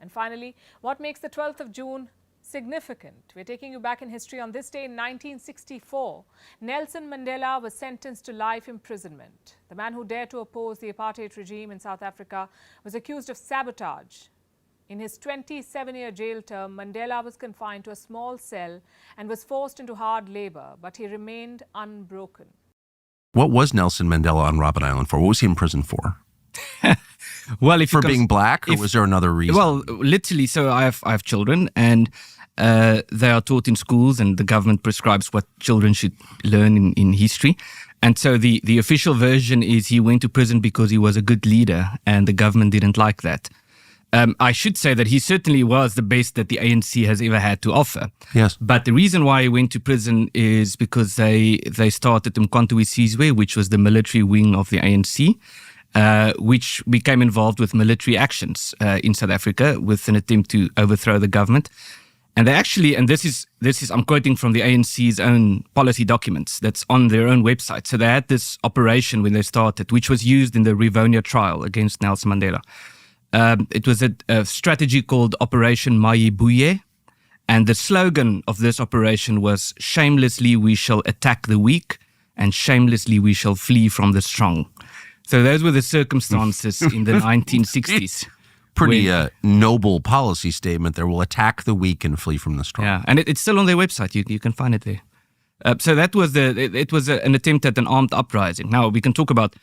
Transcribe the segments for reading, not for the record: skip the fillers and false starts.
And finally, what makes the 12th of June significant? We're taking you back in history. On this day in 1964, Nelson Mandela was sentenced to life imprisonment. The man who dared to oppose the apartheid regime in South Africa was accused of sabotage. In his 27-year jail term, Mandela was confined to a small cell and was forced into hard labor, but he remained unbroken. What was Nelson Mandela on Robben Island for? What was he in prison for? Well, if for being black, or was there another reason? Well, literally. So I have children, and they are taught in schools, and the government prescribes what children should learn in history. And so the official version is he went to prison because he was a good leader, and the government didn't like that. I should say that he certainly was the best that the ANC has ever had to offer. Yes. But the reason why he went to prison is because they started Umkhonto wesizwe, which was the military wing of the ANC, which became involved with military actions in South Africa with an attempt to overthrow the government. And they actually, and this is I'm quoting from the ANC's own policy documents that's on their own website. So they had this operation when they started, which was used in the Rivonia trial against Nelson Mandela. It was a strategy called Operation Mayibuye, and the slogan of this operation was "Shamelessly we shall attack the weak, and shamelessly we shall flee from the strong." So those were the circumstances in the 1960s. Pretty noble policy statement there. We'll attack the weak and flee from the strong. Yeah, and it's still on their website. You can find it there. So that was an attempt at an armed uprising. Now we can talk about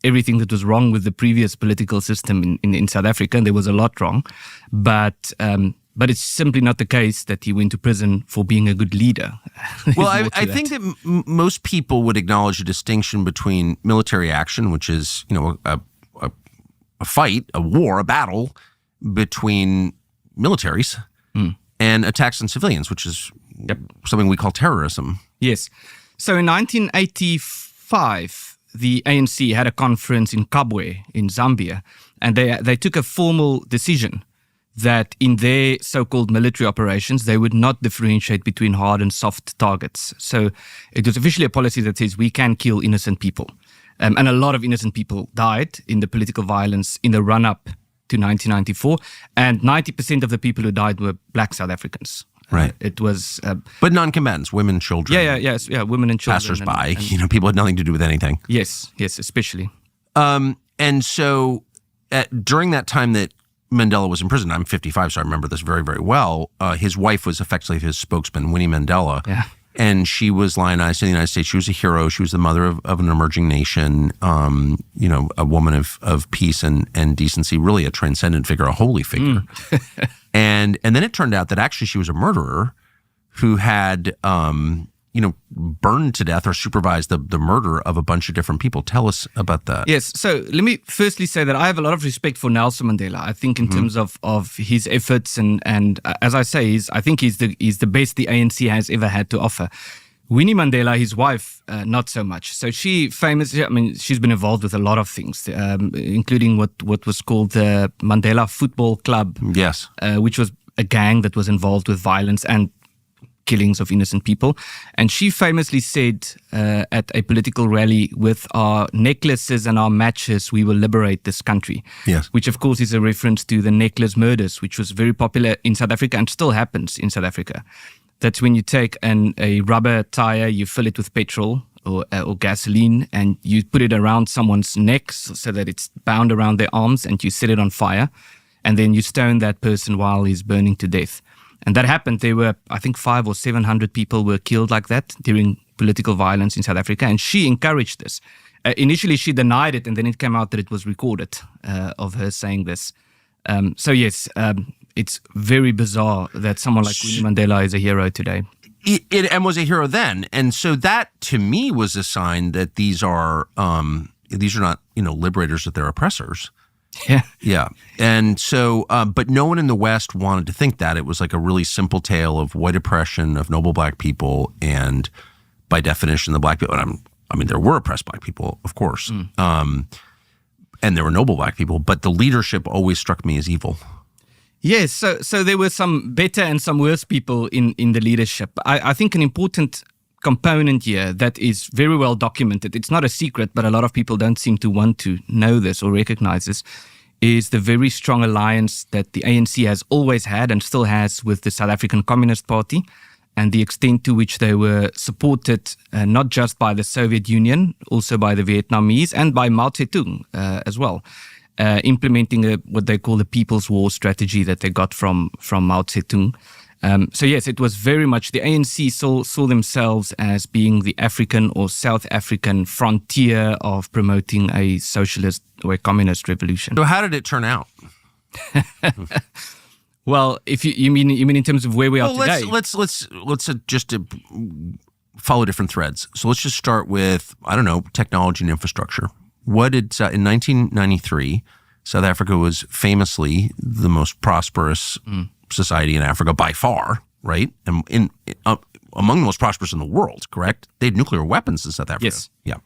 everything that was wrong with the previous political system in South Africa, and there was a lot wrong. But it's simply not the case that he went to prison for being a good leader. Well, I think that most people would acknowledge a distinction between military action, which is, a fight, a war, a battle between militaries, and attacks on civilians, which is something we call terrorism. Yes. So in 1985, the ANC had a conference in Kabwe in Zambia, and they took a formal decision that in their so-called military operations, they would not differentiate between hard and soft targets. So it was officially a policy that says we can kill innocent people. And a lot of innocent people died in the political violence in the run-up to 1994, and 90% of the people who died were black South Africans. Right. It was... but non-combatants, women, children. Yeah, women and children. Passers-by, people had nothing to do with anything. Yes, especially. And so during that time that Mandela was in prison, I'm 55, so I remember this very, very well, his wife was effectively his spokesman, Winnie Mandela. Yeah. And she was lionized in the United States. She was a hero. She was the mother of an emerging nation, a woman of peace and decency, really a transcendent figure, a holy figure. And then it turned out that actually she was a murderer who had, burned to death or supervised the murder of a bunch of different people. Tell us about that. Yes. So let me firstly say that I have a lot of respect for Nelson Mandela. I think in terms of his efforts and as I say, I think he's the best the ANC has ever had to offer. Winnie Mandela, his wife, not so much. So she's been involved with a lot of things, including what was called the Mandela Football Club. Yes. Which was a gang that was involved with violence and killings of innocent people. And she famously said at a political rally, with our necklaces and our matches, we will liberate this country. Yes. Which, of course, is a reference to the necklace murders, which was very popular in South Africa and still happens in South Africa. That's when you take a rubber tire, you fill it with petrol or gasoline, and you put it around someone's neck so that it's bound around their arms, and you set it on fire. And then you stone that person while he's burning to death. And that happened. There were, I think, 500 or 700 people were killed like that during political violence in South Africa. And she encouraged this. Initially, she denied it, and then it came out that it was recorded of her saying this. So yes, it's very bizarre that someone like Winnie Mandela is a hero today. And was a hero then. And so that, to me, was a sign that these are not, liberators, that they're oppressors. Yeah. Yeah. And so, but no one in the West wanted to think that. It was like a really simple tale of white oppression of noble black people. And by definition, the black people, there were oppressed black people, of course. And there were noble black people, but the leadership always struck me as evil. Yes. So there were some better and some worse people in the leadership. I think an important component here that is very well documented, it's not a secret, but a lot of people don't seem to want to know this or recognize this, is the very strong alliance that the ANC has always had and still has with the South African Communist Party, and the extent to which they were supported not just by the Soviet Union, also by the Vietnamese and by Mao Zedong as well, implementing what they call the People's War strategy that they got from Mao Zedong. So yes, it was very much the ANC saw themselves as being the African or South African frontier of promoting a socialist or a communist revolution. So how did it turn out? Well, if you mean in terms of where we are today, let's just follow different threads. So let's just start with, I don't know, technology and infrastructure. What did in 1993, South Africa was famously the most prosperous society in Africa by far, right? And among the most prosperous in the world, correct? They had nuclear weapons in South Africa. Yes. Yeah.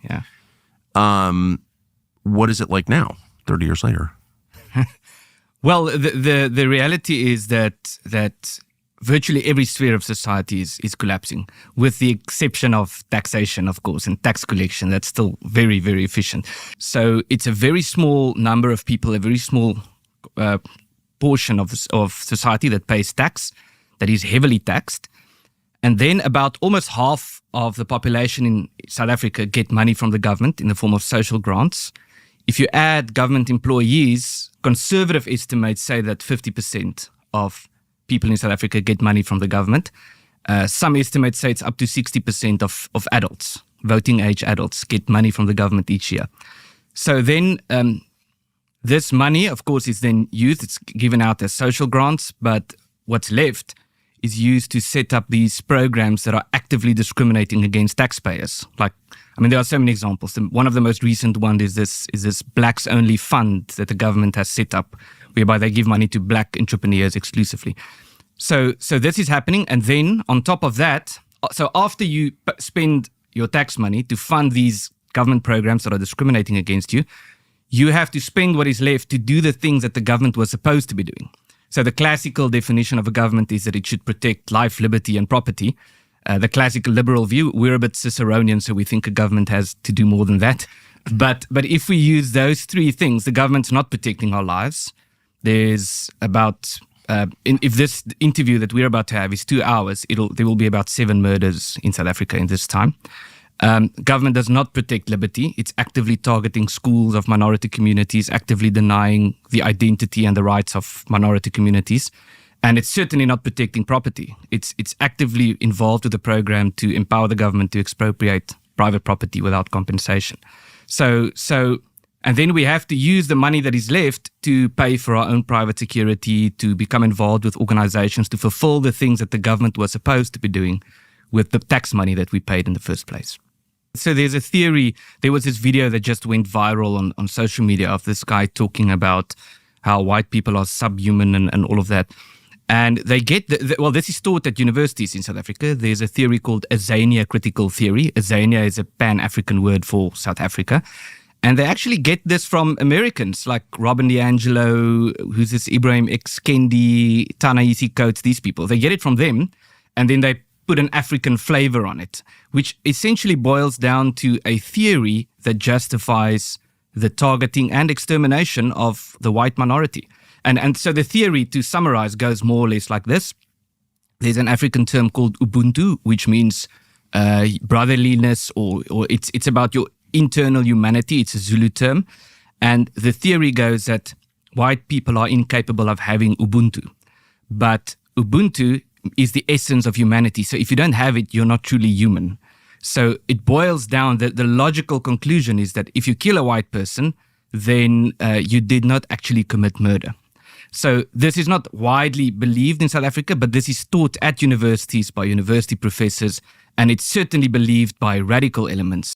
What is it like now, 30 years later? Well, the reality is that virtually every sphere of society is collapsing, with the exception of taxation, of course, and tax collection. That's still very, very efficient. So it's a very small number of people, a very small portion of society that pays tax, that is heavily taxed. And then about almost half of the population in South Africa get money from the government in the form of social grants. If you add government employees, conservative estimates say that 50% of people in South Africa get money from the government. Some estimates say it's up to 60% of adults, voting age adults, get money from the government each year. So then this money, of course, is then used. It's given out as social grants, but what's left is used to set up these programs that are actively discriminating against taxpayers. There are so many examples. One of the most recent ones is this Blacks Only Fund that the government has set up, whereby they give money to black entrepreneurs exclusively. So this is happening, and then on top of that, so after you spend your tax money to fund these government programs that are discriminating against you, you have to spend what is left to do the things that the government was supposed to be doing. So the classical definition of a government is that it should protect life, liberty, and property. The classical liberal view, we're a bit Ciceronian, so we think a government has to do more than that. But if we use those three things, the government's not protecting our lives. There's about, if this interview that we're about to have is 2 hours, there will be about 7 murders in South Africa in this time. Government does not protect liberty. It's actively targeting schools of minority communities, actively denying the identity and the rights of minority communities. And it's certainly not protecting property. It's actively involved with the program to empower the government to expropriate private property without compensation. And then we have to use the money that is left to pay for our own private security, to become involved with organizations, to fulfill the things that the government was supposed to be doing with the tax money that we paid in the first place. So there's a theory, there was this video that just went viral on social media of this guy talking about how white people are subhuman and all of that. And they get, this is taught at universities in South Africa. There's a theory called Azania critical theory. Azania is a Pan-African word for South Africa. And they actually get this from Americans like Robin DiAngelo, who's this Ibrahim X. Kendi, Ta-Nehisi Coates, these people. They get it from them, and then they put an African flavor on it, which essentially boils down to a theory that justifies the targeting and extermination of the white minority. And so the theory, to summarize, goes more or less like this. There's an African term called Ubuntu, which means brotherliness, or it's about your internal humanity. It's a Zulu term. And the theory goes that white people are incapable of having Ubuntu. But Ubuntu is the essence of humanity. So if you don't have it, you're not truly human. So it boils down, the logical conclusion is that if you kill a white person, then you did not actually commit murder. So this is not widely believed in South Africa, but this is taught at universities by university professors, and it's certainly believed by radical elements.